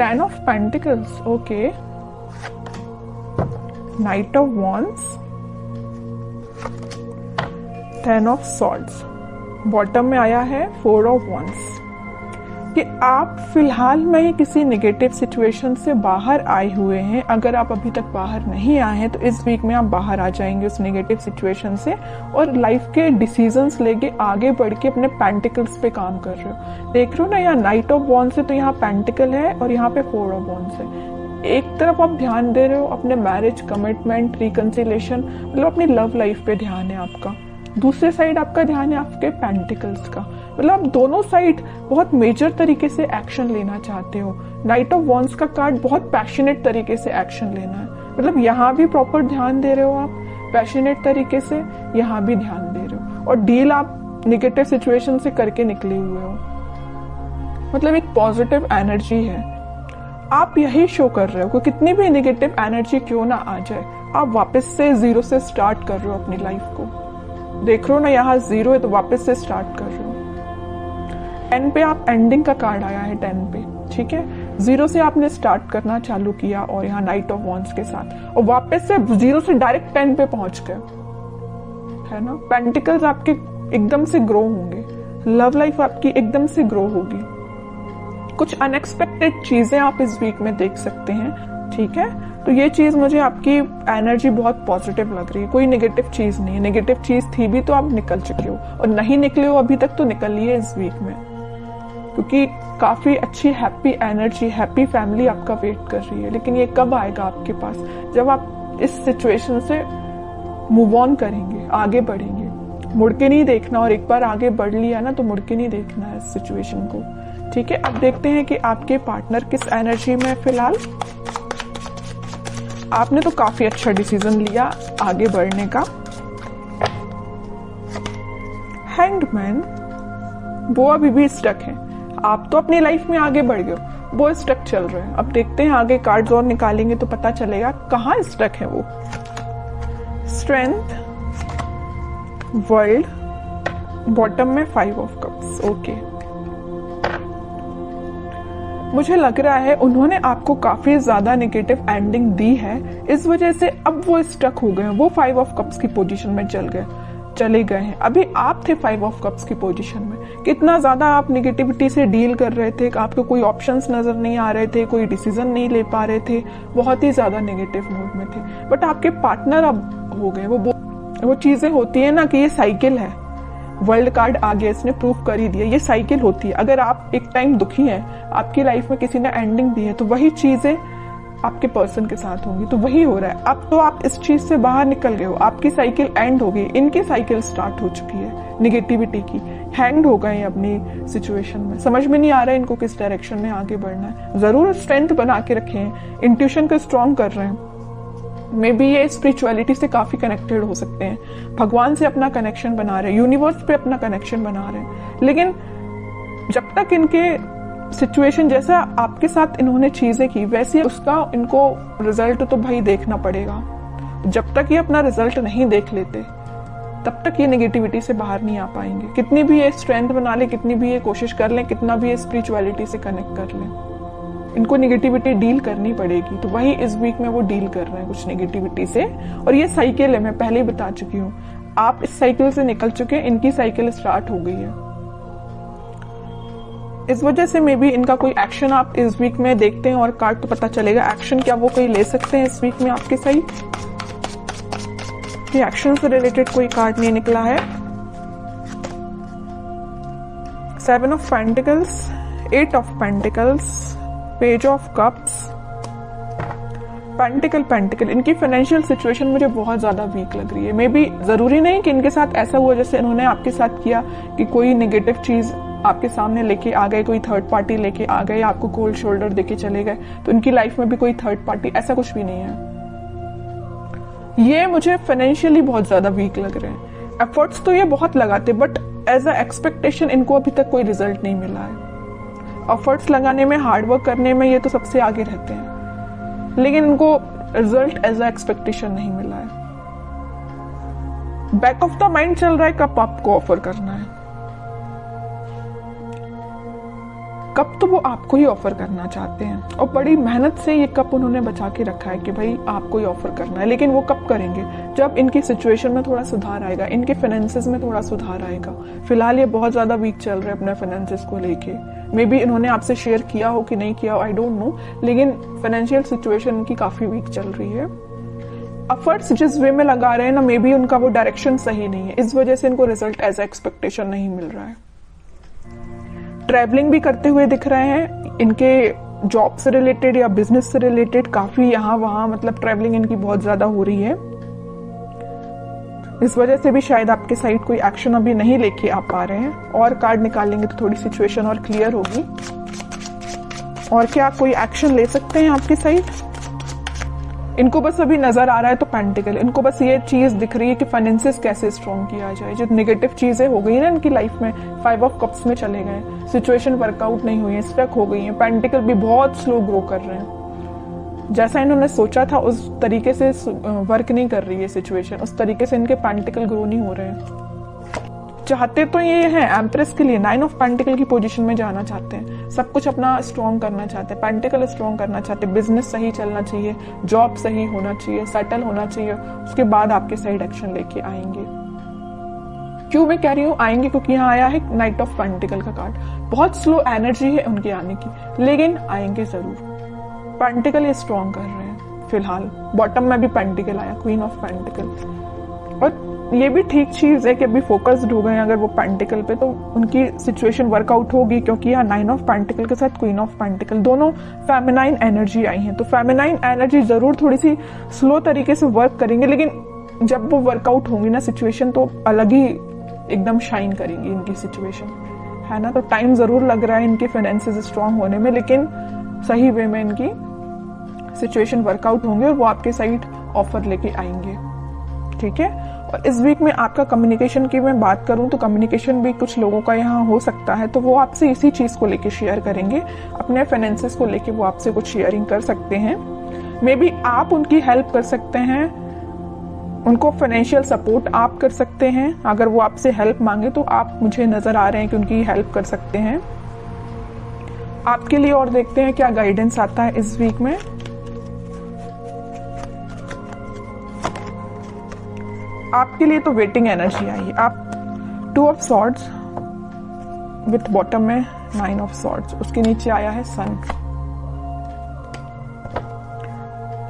10 of pentacles, okay, night of wands, 10 of swords, bottom में आया है 4 ऑफ वॉन्ड्स। कि आप फिलहाल में किसी नेगेटिव सिचुएशन से बाहर आए हुए हैं। अगर आप अभी तक बाहर नहीं आए हैं तो इस वीक में आप बाहर आ जाएंगे उस नेगेटिव सिचुएशन से, और लाइफ के डिसीजंस लेके आगे बढ़ के अपने पेंटिकल्स पे काम कर रहे हो। देख रहे हो ना, यहाँ नाइट ऑफ वॉन्ड्स है तो यहाँ पेंटिकल है और यहाँ पे 4 ऑफ वॉन्ड्स है। एक तरफ आप ध्यान दे रहे हो अपने मैरिज, कमिटमेंट, रिकंसिलेशन, मतलब अपनी लव लाइफ पे ध्यान है आपका। दूसरे साइड आपका ध्यान है आपके पेंटिकल्स का, मतलब आप दोनों साइड बहुत मेजर तरीके से एक्शन लेना चाहते हो। नाइट ऑफ वॉन्ड्स का कार्ड बहुत पैशनेट तरीके से एक्शन लेना है, मतलब यहाँ भी प्रॉपर ध्यान दे रहे हो आप पैशनेट तरीके से, यहाँ भी ध्यान दे रहे हो, और डील आप निगेटिव सिचुएशन से करके निकले हुए हो। मतलब एक पॉजिटिव एनर्जी है, आप यही शो कर रहे हो कि कितनी भी नेगेटिव एनर्जी क्यों ना आ जाए, आप वापस से जीरो से स्टार्ट कर रहे हो अपनी लाइफ को। देख रहे हो ना, यहाँ 0 है तो वापस से स्टार्ट कर रहे हो। 10 पे आप एंडिंग का कार्ड आया है 10 पे, ठीक है, 0 से आपने स्टार्ट करना चालू किया और यहाँ नाइट ऑफ वॉन्ड्स के साथ, और वापस से 0 से डायरेक्ट 10 पे पहुंच गए, है ना। पेंटिकल्स आपके एकदम से ग्रो होंगे, लव लाइफ आपकी एकदम से ग्रो होगी। कुछ अनएक्सपेक्टेड चीजें आप इस वीक में देख सकते हैं, ठीक है। तो ये चीज मुझे आपकी एनर्जी बहुत पॉजिटिव लग रही है, कोई नेगेटिव चीज नहीं है। नेगेटिव चीज थी भी तो आप निकल चुके हो, और नहीं निकले हो अभी तक तो निकलिए इस वीक में, क्योंकि काफी अच्छी हैप्पी एनर्जी, हैप्पी फैमिली आपका वेट कर रही है। लेकिन ये कब आएगा आपके पास, जब आप इस सिचुएशन से मूव ऑन करेंगे, आगे बढ़ेंगे। मुड़ के नहीं देखना, और एक बार आगे बढ़ लिया ना तो मुड़ के नहीं देखना है इस सिचुएशन को, ठीक है। अब देखते हैं कि आपके पार्टनर किस एनर्जी में फिलहाल। आपने तो काफी अच्छा डिसीजन लिया आगे बढ़ने का। हैंग्ड मैन, वो अभी भी स्टक है। आप तो अपनी लाइफ में आगे बढ़ गए, वो स्टक चल रहे हैं। अब देखते हैं आगे कार्ड्स और निकालेंगे तो पता चलेगा कहाँ स्टक है वो। स्ट्रेंथ, वर्ल्ड, बॉटम में 5 ऑफ कप्स, ओके। मुझे लग रहा है उन्होंने आपको काफी ज्यादा नेगेटिव एंडिंग दी है, इस वजह से अब वो स्टक हो गए हैं। वो 5 ऑफ कप्स की पोजीशन में चले गए हैं। अभी आप थे 5 ऑफ कप्स की पोजीशन में। कितना ज्यादा आप नेगेटिविटी से डील कर रहे थे, आपको कोई ऑप्शंस नजर नहीं आ रहे थे, कोई डिसीजन नहीं ले पा रहे थे, बहुत ही ज्यादा नेगेटिव मूड में थे। बट आपके पार्टनर अब हो गए। वो चीजें होती है ना कि ये साइकिल है। वर्ल्ड कार्ड आ गया, इसने प्रूफ कर ही दिया, ये साइकिल होती है। अगर आप एक टाइम दुखी हैं, आपकी लाइफ में किसी ने एंडिंग दी है, तो वही चीजें आपके पर्सन के साथ होंगी। तो वही हो रहा है। अब तो आप इस चीज से बाहर निकल गए हो, आपकी साइकिल एंड हो गई, इनकी साइकिल स्टार्ट हो चुकी है नेगेटिविटी की। हैंग्ड हो गए अपनी सिचुएशन में, समझ में नहीं आ रहा है इनको किस डायरेक्शन में आगे बढ़ना है। जरूर स्ट्रेंथ बना के रखे हैं, इंट्यूशन को स्ट्रॉन्ग कर रहे हैं। मे बी ये स्पिरिचुअलिटी से काफी कनेक्टेड हो सकते हैं, भगवान से अपना कनेक्शन बना रहे हैं, यूनिवर्स पे अपना कनेक्शन बना रहे हैं। लेकिन जब तक इनके सिचुएशन जैसा आपके साथ इन्होंने चीजें की वैसे उसका इनको रिजल्ट तो भाई देखना पड़ेगा। जब तक ये अपना रिजल्ट नहीं देख लेते तब तक ये नेगेटिविटी से बाहर नहीं आ पाएंगे। कितनी भी ये स्ट्रेंथ बना ले, कितनी भी ये कोशिश कर लें, कितना भी ये स्पिरिचुअलिटी से कनेक्ट कर लें, इनको नेगेटिविटी डील करनी पड़ेगी। तो वही इस वीक में वो डील कर रहे हैं कुछ नेगेटिविटी से। और ये साइकिल है, मैं पहले ही बता चुकी हूँ, आप इस साइकिल से निकल चुके हैं, इनकी साइकिल स्टार्ट हो गई है। इस वजह से मे बी इनका कोई एक्शन आप इस वीक में देखते हैं और कार्ड तो पता चलेगा एक्शन क्या वो कोई ले सकते हैं इस वीक में आपके सही। कि एक्शन से रिलेटेड कोई कार्ड नहीं निकला है। 7 of pentacles, 8 of pentacles, page of cups, pentacle. इनकी फाइनेंशियल सिचुएशन मुझे बहुत ज्यादा वीक लग रही है। मे बी जरूरी नहीं कि इनके साथ ऐसा हुआ जैसे इन्होंने आपके साथ किया कि कोई नेगेटिव चीज आपके सामने लेके आ गए, कोई थर्ड पार्टी लेके आ गए, आपको कोल्ड शोल्डर देके चले गए। तो इनकी लाइफ में भी कोई थर्ड पार्टी, ऐसा कुछ भी नहीं है। ये मुझे फाइनेंशियली बहुत ज्यादा वीक लग रहे हैं। एफर्ट्स तो ये बहुत लगाते, बट एज अ एक्सपेक्टेशन इनको अभी तक कोई रिजल्ट नहीं मिला है। एफर्ट्स लगाने में, हार्डवर्क करने में ये तो सबसे आगे रहते हैं, लेकिन इनको रिजल्ट एज अ एक्सपेक्टेशन नहीं मिला है। बैक ऑफ द माइंड चल रहा है कब आपको ऑफर करना है। कप तो वो आपको ही ऑफर करना चाहते हैं और बड़ी मेहनत से ये कप उन्होंने बचा के रखा है कि भाई आपको ही ऑफर करना है। लेकिन वो कब करेंगे? जब इनकी सिचुएशन में थोड़ा सुधार आएगा, इनके फाइनेंसेस में थोड़ा सुधार आएगा। फिलहाल ये बहुत ज्यादा वीक चल रहे हैं अपने फाइनेंसेस को लेके। मे बी इन्होंने आपसे शेयर किया हो कि नहीं किया हो, आई डोंट नो, लेकिन फाइनेंशियल सिचुएशन इनकी काफी वीक चल रही है। एफर्ट्स जिस वे में लगा रहे हैं ना, मे बी उनका वो डायरेक्शन सही नहीं है, इस वजह से इनको रिजल्ट एज एक्सपेक्टेशन नहीं मिल रहा है। ट्रैवलिंग भी करते हुए दिख रहे हैं, इनके जॉब से रिलेटेड या बिजनेस से रिलेटेड काफी यहाँ वहां मतलब ट्रैवलिंग इनकी बहुत ज्यादा हो रही है। इस वजह से भी शायद आपके साइड कोई एक्शन अभी नहीं लेके आ पा रहे हैं। और कार्ड निकालेंगे तो थोड़ी सिचुएशन और क्लियर होगी। और क्या कोई एक्शन ले सकते हैं आपकी साइड? इनको बस अभी नजर आ रहा है तो पेंटिकल, इनको बस ये चीज दिख रही है कि फाइनेंसेस कैसे स्ट्रॉन्ग किया जाए। जो नेगेटिव चीजें हो गई ना इनकी लाइफ में, 5 ऑफ कप्स में चले गए, सिचुएशन वर्कआउट नहीं हुई है, स्टक हो गई है। पेंटिकल भी बहुत स्लो ग्रो कर रहे हैं, जैसा इन्होंने सोचा था उस तरीके से वर्क नहीं कर रही है सिचुएशन, उस तरीके से इनके पेंटिकल ग्रो नहीं हो रहे हैं। चाहते तो ये है एम्प्रेस के लिए 9 ऑफ पेंटिकल की पोजीशन में जाना चाहते हैं, सब कुछ अपना स्ट्रॉन्ग करना चाहते हैं, पेंटिकल स्ट्रॉन्ग करना चाहते हैं, बिजनेस सही चलना चाहिए, जॉब सही होना चाहिए, सेटल होना चाहिए, उसके बाद आपके साइड एक्शन लेके आएंगे। क्यों मैं कह रही हूँ आएंगे? क्योंकि यहाँ आया है नाइट ऑफ पेंटिकल का कार्ड। बहुत स्लो एनर्जी है उनके आने की, लेकिन आएंगे जरूर। पेंटिकल ये स्ट्रॉन्ग कर रहे हैं फिलहाल। बॉटम में भी पेंटिकल आया, क्वीन ऑफ पेंटिकल। और ये भी ठीक चीज है कि अभी फोकस्ड हो गए अगर वो पेंटिकल पे, तो उनकी सिचुएशन वर्कआउट होगी। क्योंकि यहाँ 9 ऑफ पेंटिकल के साथ क्वीन ऑफ पेंटिकल, दोनों फेमिनाइन एनर्जी आई है, तो फेमिनाइन एनर्जी जरूर थोड़ी सी स्लो तरीके से वर्क करेंगे, लेकिन जब वो वर्कआउट होंगी ना सिचुएशन, तो अलग ही एकदम शाइन करेंगी इनकी सिचुएशन, है ना। तो टाइम जरूर लग रहा है इनके फाइनेंसेस स्ट्रांग होने में, लेकिन सही वे में इनकी सिचुएशन वर्कआउट होंगे और वो आपके साइड ऑफर लेके आएंगे, ठीक है। और इस वीक में आपका कम्युनिकेशन की मैं बात करूं तो कम्युनिकेशन भी कुछ लोगों का यहाँ हो सकता है, तो वो आपसे इसी चीज को लेके शेयर करेंगे, अपने फाइनेंसेस को लेके वो आपसे कुछ शेयरिंग कर सकते हैं। मे बी आप उनकी हेल्प कर सकते हैं, उनको फाइनेंशियल सपोर्ट आप कर सकते हैं। अगर वो आपसे हेल्प मांगे तो आप, मुझे नजर आ रहे हैं कि उनकी हेल्प कर सकते हैं आपके लिए। और देखते हैं क्या गाइडेंस आता है इस वीक में। आपके लिए तो वेटिंग एनर्जी आई है। आप 2 ऑफ सॉर्ड्स विथ बॉटम में 9 ऑफ सॉर्ड्स, उसके नीचे आया है सन।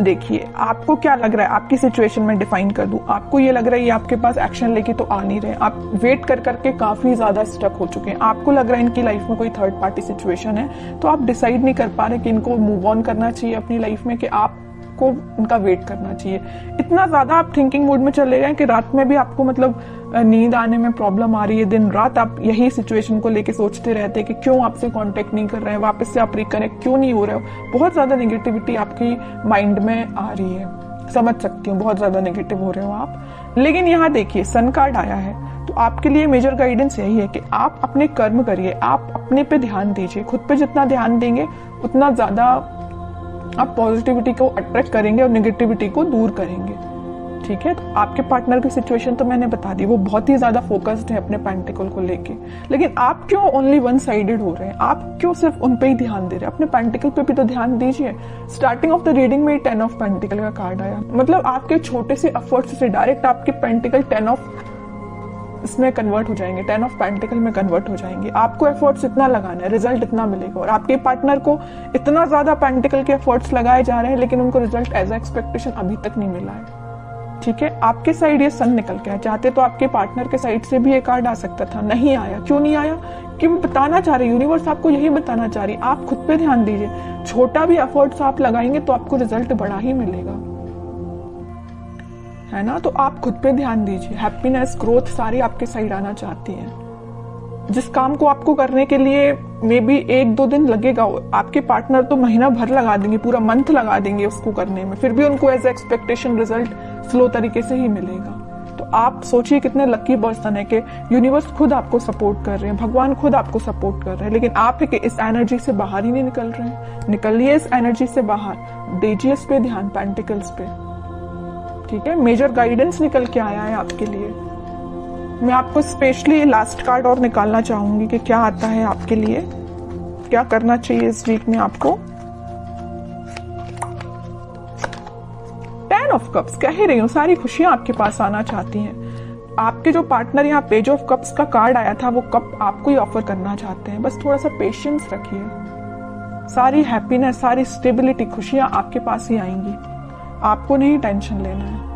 देखिए आपको क्या लग रहा है, आपकी सिचुएशन में डिफाइन कर दूं। आपको ये लग रहा है ये आपके पास एक्शन लेके तो आ नहीं रहे, आप वेट कर करके काफी ज्यादा स्टक हो चुके हैं। आपको लग रहा है इनकी लाइफ में कोई थर्ड पार्टी सिचुएशन है, तो आप डिसाइड नहीं कर पा रहे कि इनको मूव ऑन करना चाहिए अपनी लाइफ में, कि आप को उनका वेट करना चाहिए। इतना ज्यादा आप थिंकिंग मोड में चले गए कि रात में भी आपको मतलब नींद आने में प्रॉब्लम आ रही है। दिन रात आप यही सिचुएशन को लेके सोचते रहते हैं कि क्यों आपसे कांटेक्ट नहीं कर रहे हैं, वापस से आप रिकनेक्ट क्यों नहीं हो रहे हो। बहुत ज्यादा नेगेटिविटी आपकी माइंड में आ रही है, समझ सकती हूँ, बहुत ज्यादा नेगेटिव हो रहे हो आप। लेकिन यहाँ देखिए सन कार्ड आया है, तो आपके लिए मेजर गाइडेंस यही है कि आप अपने कर्म करिए, आप अपने पे ध्यान दीजिए। खुद पे जितना ध्यान देंगे उतना ज्यादा आप पॉजिटिविटी को अट्रैक्ट करेंगे और नेगेटिविटी को दूर करेंगे, ठीक है। तो आपके पार्टनर की सिचुएशन तो मैंने बता दी, वो बहुत ही ज्यादा फोकस्ड है अपने पेंटिकल को लेके। लेकिन आप क्यों ओनली वन साइडेड हो रहे हैं? आप क्यों सिर्फ उन पे ही ध्यान दे रहे हैं? अपने पेंटिकल पे भी तो ध्यान दीजिए। स्टार्टिंग ऑफ द रीडिंग में 10 ऑफ पेंटिकल का कार्ड आया, मतलब आपके छोटे से एफर्ट्स से डायरेक्ट आपके पेंटिकल 10 ऑफ इसमें कन्वर्ट हो जाएंगे, 10 ऑफ पेंटिकल में कन्वर्ट हो जाएंगे। आपको एफर्ट्स इतना लगाना है, रिजल्ट इतना मिलेगा। और आपके पार्टनर को इतना ज्यादा पेंटिकल के एफर्ट्स लगाए जा रहे हैं, लेकिन उनको रिजल्ट एज एक्सपेक्टेशन अभी तक नहीं मिला है, ठीक है। आपके साइड ये सन निकल के आया, चाहते तो आपके पार्टनर के साइड से भी ये कार्ड आ सकता था, नहीं आया। क्यों नहीं आया? कि वो बताना चाह रहे, यूनिवर्स आपको यही बताना चाह रही, आप खुद पे ध्यान दीजिए। छोटा भी एफर्ट्स आप लगाएंगे तो आपको रिजल्ट बड़ा ही मिलेगा, है ना। तो आप खुद पे ध्यान दीजिए। हैप्पीनेस, ग्रोथ सारी आपके साइड आना चाहती है। जिस काम को आपको करने के लिए मे बी 1-2 दिन लगेगा, आपके पार्टनर तो महीना भर लगा देंगे, पूरा मंथ लगा देंगे उसको करने में, फिर भी उनको एज एक्सपेक्टेशन रिजल्ट स्लो तरीके से ही मिलेगा। तो आप सोचिए कितने लकी पर्सन है कि यूनिवर्स खुद आपको सपोर्ट कर रहे हैं, भगवान खुद आपको सपोर्ट कर रहे हैं। लेकिन आप इस एनर्जी से बाहर ही नहीं निकल रहे हैं। निकलिए इस एनर्जी से बाहर, दीजिए इस पे ध्यान, पेंटिकल्स पे, ठीक है। मेजर गाइडेंस निकल के आया है आपके लिए। मैं आपको स्पेशली लास्ट कार्ड और निकालना चाहूंगी कि क्या आता है आपके लिए। क्या करना चाहिए इस वीक में आपको? 10 ऑफ कप्स, कह ही रही हूँ सारी खुशियां आपके पास आना चाहती हैं। आपके जो पार्टनर यहाँ पेज ऑफ कप्स का कार्ड आया था, वो कप आपको ही ऑफर करना चाहते हैं। बस थोड़ा सा पेशेंस रखिए, सारी हैप्पीनेस, सारी स्टेबिलिटी, खुशियां आपके पास ही आएंगी। आपको नहीं टेंशन लेना है।